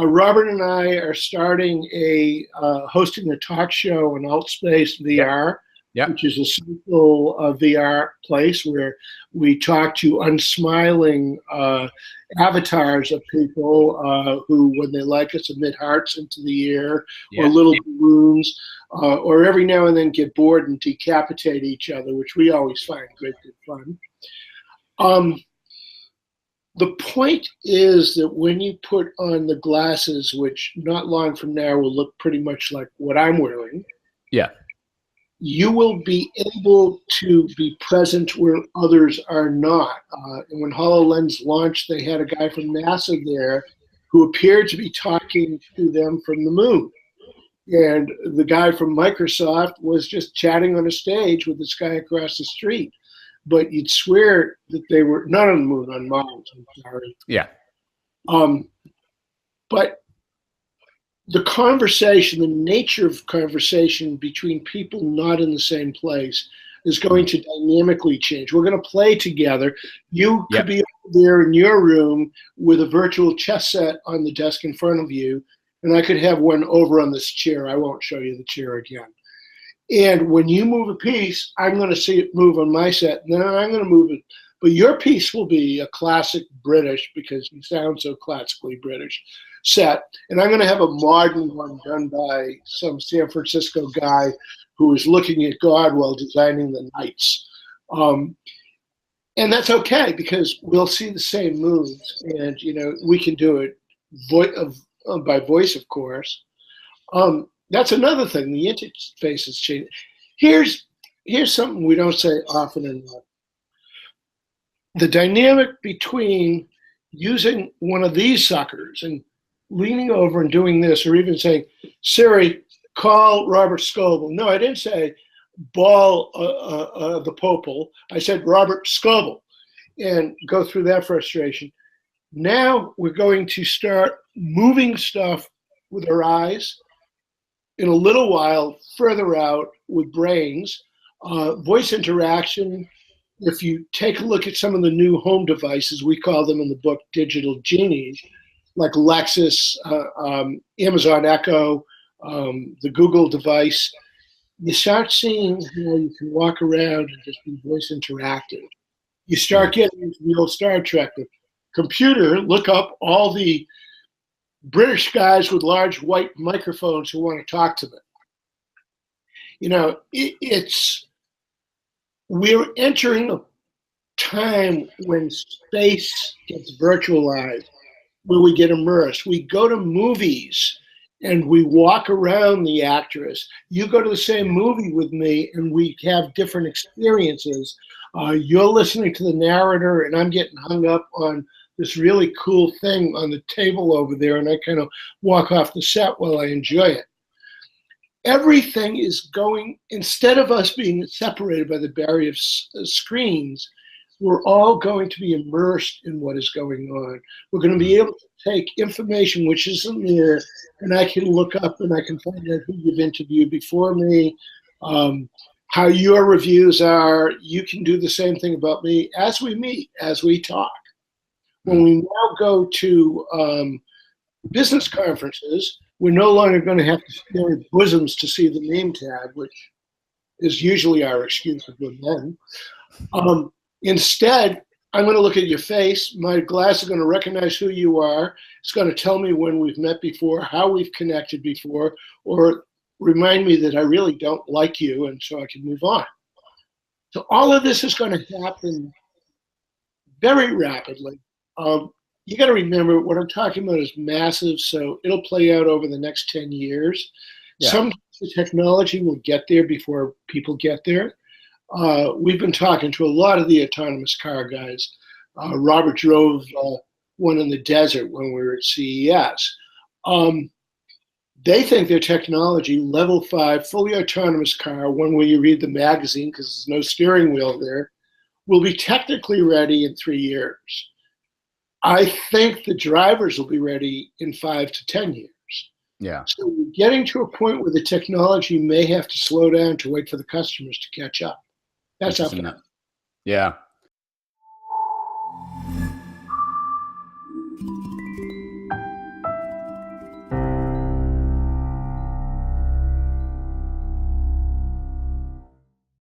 Robert and I are starting hosting a talk show on AltSpace VR, which is a simple VR place where we talk to unsmiling avatars of people who, when they like us, emit hearts into the air or little balloons, or every now and then get bored and decapitate each other, which we always find great fun. The point is that when you put on the glasses, which not long from now will look pretty much like what I'm wearing, you will be able to be present where others are not. And when HoloLens launched, they had a guy from NASA there who appeared to be talking to them from the moon. And the guy from Microsoft was just chatting on a stage with this guy across the street. But you'd swear that they were not on the moon, on Mars. I'm sorry. Yeah. But the conversation, the nature of conversation between people not in the same place is going to dynamically change. We're going to play together. You could be there in your room with a virtual chess set on the desk in front of you, and I could have one over on this chair. I won't show you the chair again. And when you move a piece, I'm going to see it move on my set, and then I'm going to move it. But your piece will be a classic British, because you sound so classically British, set. And I'm going to have a modern one done by some San Francisco guy who is looking at God while designing the knights. And that's okay, because we'll see the same moves, and we can do it by voice, of course. That's another thing. The interface has changed. Here's something we don't say often enough. The dynamic between using one of these suckers and leaning over and doing this, or even saying, Siri, call Robert Scoble. No, I didn't say ball the Popel. I said Robert Scoble, and go through that frustration. Now we're going to start moving stuff with our eyes. In a little while, further out with brains, voice interaction. If you take a look at some of the new home devices, we call them in the book digital genies, like Lexus, Amazon Echo, the Google device, you start seeing how you can walk around and just be voice interactive. You start getting into the old Star Trek. The computer, look up all the British guys with large white microphones who want to talk to them. We're entering a time when space gets virtualized, where we get immersed. We go to movies and we walk around the actress. You go to the same movie with me and we have different experiences. You're listening to the narrator and I'm getting hung up on this really cool thing on the table over there, and I kind of walk off the set while I enjoy it. Everything is going, instead of us being separated by the barrier of screens, we're all going to be immersed in what is going on. We're going to be able to take information which isn't there, and I can look up and I can find out who you've interviewed before me, how your reviews are. You can do the same thing about me as we meet, as we talk. When we now go to business conferences, we're no longer going to have to stare at bosoms to see the name tag, which is usually our excuse of good men. Instead, I'm going to look at your face. My glass is going to recognize who you are. It's going to tell me when we've met before, how we've connected before, or remind me that I really don't like you, and so I can move on. So all of this is going to happen very rapidly. You got to remember what I'm talking about is massive, so it'll play out over the next 10 years. Sometimes the technology will get there before people get there. We've been talking to a lot of the autonomous car guys. Robert drove one in the desert when we were at CES. They think their technology, level 5, fully autonomous car, one where you read the magazine because there's no steering wheel there, will be technically ready in 3 years. I think the drivers will be ready in 5 to 10 years. Yeah. So we're getting to a point where the technology may have to slow down to wait for the customers to catch up. That's up. Yeah.